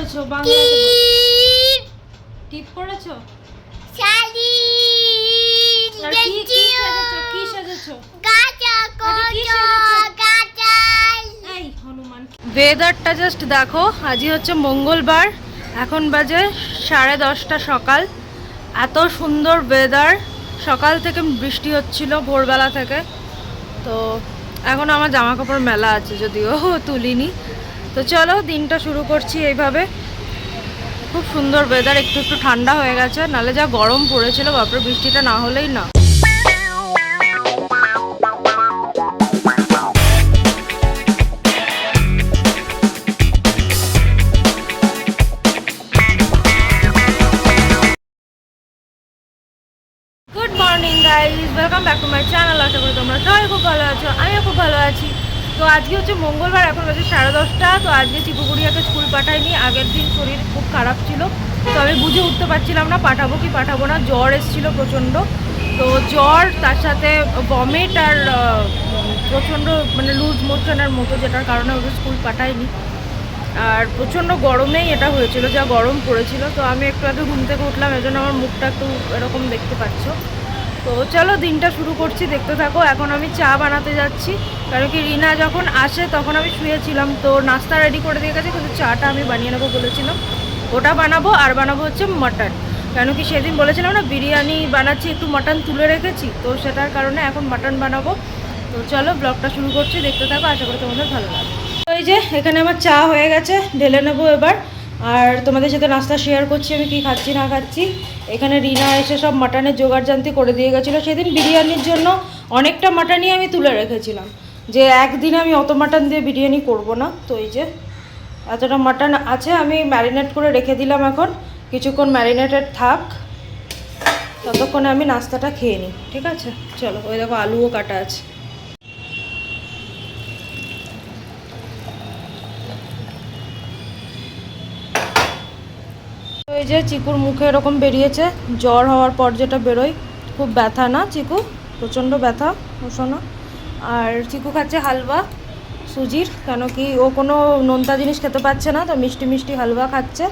পড়েছো বাংলাতে? টিপ পড়েছো? শাড়ি আর কি সাজেছো? কি সাজেছো? গাজা কোটো গাজাল। এই হনুমান, ওয়েদারটা জাস্ট দেখো। আজই হচ্ছে মঙ্গলবার, এখন বাজে 10:30 সকাল। এত সুন্দর ওয়েদার, সকাল থেকে বৃষ্টি হচ্ছিল ভোরবেলা থেকে। তো এখন আমার জামা কাপড় মেলা আছে, যদিও তুলিনি। তো চলো দিনটা শুরু করছি এইভাবে। খুব সুন্দর ওয়েদার, একটু একটু ঠান্ডা হয়ে গেছে, নাহলে যা গরম পড়েছিল বাপরে, বৃষ্টিটা না হলেই না। Good morning guys, welcome back to my channel. আশা করি তোমরা সবাই খুব ভালো আছো, আমিও খুব ভালো আছি। তো আজকে হচ্ছে মঙ্গলবার, এখন বাজে 10:30। তো আজকে চিকুগুড়িয়াকে স্কুল পাঠাইনি, আগের দিন শরীর খুব খারাপ ছিল। তো আমি বুঝে উঠতে পারছিলাম না পাঠাবো কি পাঠাবো না। জ্বর এসেছিলো প্রচণ্ড, তো জ্বর তার সাথে ভমিট আর প্রচণ্ড মানে লুজ মোশনের মতো, যেটার কারণে ওকে স্কুল পাঠাইনি। আর প্রচণ্ড গরমেই এটা হয়েছিল, যা গরম পড়েছিল। তো আমি একটু আগে ঘুম থেকে উঠলাম, এজন্য আমার মুখটা একটু এরকম দেখতে পাচ্ছ। তো চলো দিনটা শুরু করছি, দেখতে থাকো। এখন আমি চা বানাতে যাচ্ছি, কারণ কি রিনা যখন আসে তখন আমি শুয়েছিলাম। তো নাস্তা রেডি করে দিয়ে গেছে, কিন্তু চাটা আমি বানিয়ে নেবো বলেছিলাম, ওটা বানাবো। আর বানাবো হচ্ছে মাটন, কেন কি সেদিন বলেছিলাম না বিরিয়ানি বানাচ্ছি, একটু মাটন তুলে রেখেছি, তো সেটার কারণে এখন মাটন বানাবো। তো চলো ব্লগটা শুরু করছি, দেখতে থাকো, আশা করি তোমাদের ভালো লাগবে। তো এই যে এখানে আমার চা হয়ে গেছে, ঢেলে নেবো এবার। আর তোমাদের সাথে নাস্তা শেয়ার করছি আমি কি খাচ্ছি না খাচ্ছি। এখানে রিনা এসে সব মাটনের জোগাড়জান্তি করে দিয়ে গেছিলো। সেদিন বিরিয়ানির জন্য অনেকটা মাটনই আমি তুলে রেখেছিলাম, যে একদিনে আমি অত মাটন দিয়ে বিরিয়ানি করব না। তো এই যে এতটা মাটন আছে, আমি ম্যারিনেট করে রেখে দিলাম। এখন কিছুক্ষণ ম্যারিনেটেড থাক, ততক্ষণে আমি নাস্তাটা খেয়ে নিই, ঠিক আছে? চলো, ওই দেখো আলুও কাটা আছে। এই যে চিকুর মুখে এরকম বেরিয়েছে, জ্বর হওয়ার পর যেটা বেরোয়। খুব ব্যথা না চিকু, প্রচণ্ড ব্যথা শোনো। আর চিকু খাচ্ছে হালুয়া সুজির, কেন কি ও কোনো নোনতা জিনিস খেতে পাচ্ছে না, তো মিষ্টি মিষ্টি হালুয়া খাচ্ছে।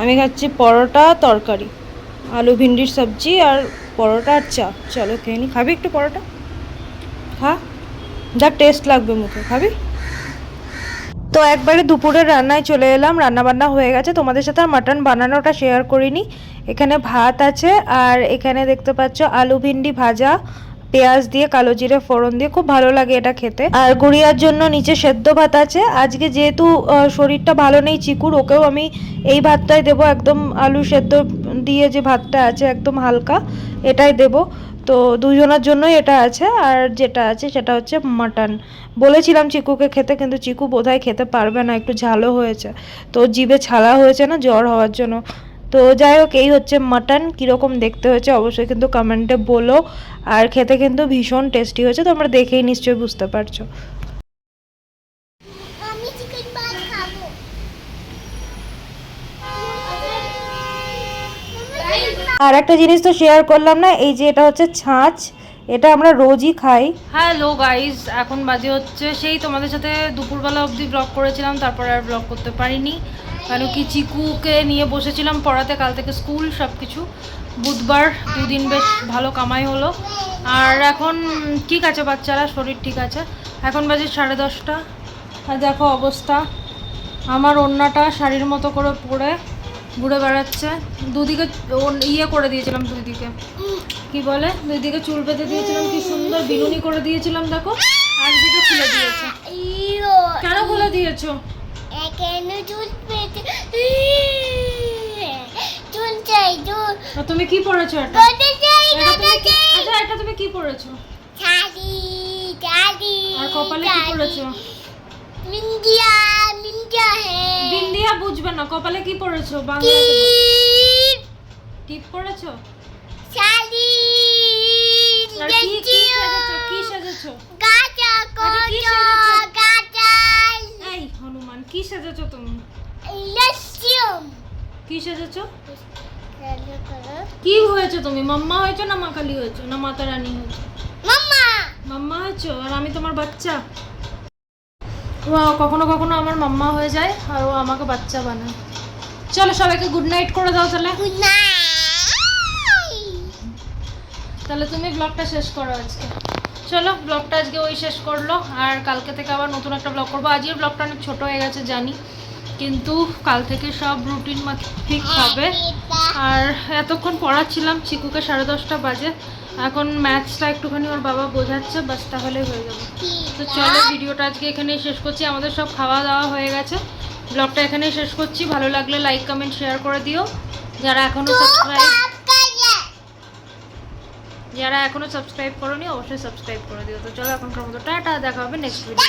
আমি খাচ্ছি পরোটা তরকারি, আলু ভিন্ডির সবজি আর পরোটা আর চা। চলো খেয়ে নি। খাবি একটু পরোটা? খা, যা টেস্ট লাগবে মুখে, খাবি? তো একবারে দুপুরের রান্নায় চলে এলাম, রান্নাবান্না হয়ে গেছে। তোমাদের সাথে আর মাটন বানানোটা শেয়ার করিনি। এখানে ভাত আছে, আর এখানে দেখতে পাচ্ছ আলু ভিন্ডি ভাজা, পেঁয়াজ দিয়ে কালো জিরে ফোড়ন দিয়ে, খুব ভালো লাগে এটা খেতে। আর গুড়িয়ার জন্য নিচে সেদ্ধ ভাত আছে। আজকে যেহেতু শরীরটা ভালো নেই চিকুর, ওকেও আমি এই ভাতটাই দেবো, একদম আলু সেদ্ধ দিয়ে যে ভাতটা আছে একদম হালকা, এটাই দেবো। তো দুজনের জন্যই এটা আছে। আর যেটা আছে সেটা হচ্ছে মাটন। বলেছিলাম চিকুকে খেতে, কিন্তু চিকু বোধহয় খেতে পারবে না, একটু ঝালও হয়েছে, তো জিভে ছালা হয়েছে না জ্বর হওয়ার জন্য। তো যাই হোক, এই হচ্ছে মাটন। কীরকম দেখতে হয়েছে অবশ্যই কিন্তু কমেন্টে বলো। আর খেতে কিন্তু ভীষণ টেস্টি হয়েছে, তোমরা দেখেই নিশ্চয়ই বুঝতে পারছো। আমি চিকেন ভাত খাবো। আর একটা জিনিস তো শেয়ার করলাম না, এই যে এটা হচ্ছে ছাঁচ, এটা আমরা রোজই খাই। হ্যালো গাইজ, এখন বাজে হচ্ছে সেই তোমাদের সাথে দুপুরবেলা অবধি ব্লগ করেছিলাম, তারপরে আর ব্লগ করতে পারিনি, কারণ কি চিকুকে নিয়ে বসেছিলাম পড়াতে, কাল থেকে স্কুল সব কিছু। বুধবার দুদিন বেশ ভালো কামাই হলো। আর এখন ঠিক আছে, বাচ্চারা শরীর ঠিক আছে। এখন বাজে 10:30। আর দেখো অবস্থা, আমার ওড়নাটা শাড়ির মতো করে পরে ঘুরে বেড়াচ্ছে। দুদিকে ইয়ে করে দিয়েছিলাম, দুই দিকে কি বলে, দুই দিকে চুল বেঁধে দিয়েছিলাম, কি সুন্দর বিনুনি করে দিয়েছিলাম, দেখো একদিকে খুলে দিয়েছে। কেন খুলে দিয়েছো? কেন চুল পেতে চুল চাই চুল। তুমি কি পরেছো? এটা করতে চাই আচ্ছা, এটা তুমি কি পরেছো? শাড়ি শাড়ি। আর কপালে কি পরেছো? বিন্দিয়া বিন্দিয়া হ্যাঁ। বিন্দিয়া বুঝবে না, কপালে কি পরেছো বাংলাতে? টিপ পরেছো? শাড়ি আর কি সাজেছো? কি সাজেছো? গাজা কোটো গাজাল। এই হনুমান, কি সাজেছো তুমি? লস্যম। কি সাজেছো? কি হয়েছে তুমি? মাম্মা হয়েছো না মা কালী হয়েছো না মাতা রানী হয়েছো? মাম্মা মাম্মা হয়েছো, আর আমি তোমার বাচ্চা। ও কখনো কখনো আমার মাম্মা হয়ে যায়, আর ও আমাকে বাচ্চা বানায়। চলো সবাইকে গুড নাইট করে দাও তাহলে। Good night. তাহলে তুমি ব্লগটা শেষ করো আজকে। চলো ব্লগটা আজকে ওই শেষ করলো, আর কালকে থেকে আবার নতুন একটা ব্লগ করবো। আজকের ব্লগটা অনেক ছোটো হয়ে গেছে জানি, কিন্তু কাল থেকে সব রুটিন মাফিক হবে। আর এতক্ষণ পড়াচ্ছিলাম চিকুকে, 10:30 বাজে। এখন ম্যাথসটা একটুখানি ওর বাবা বোঝাচ্ছে, বাস তাহলেই হয়ে যাবে। তো চলো ভিডিওটা আজকে এখানেই শেষ করছি। আমাদের সব খাওয়া দাওয়া হয়ে গেছে, ব্লগটা এখানেই শেষ করছি। ভালো লাগলে লাইক কমেন্ট শেয়ার করে দিও। যারা এখনো সাবস্ক্রাইব করোনি অবশ্যই সাবস্ক্রাইব করে দিও। তো চলো এখনকার মতো টাটা, দেখা হবে নেক্সট ভিডিও।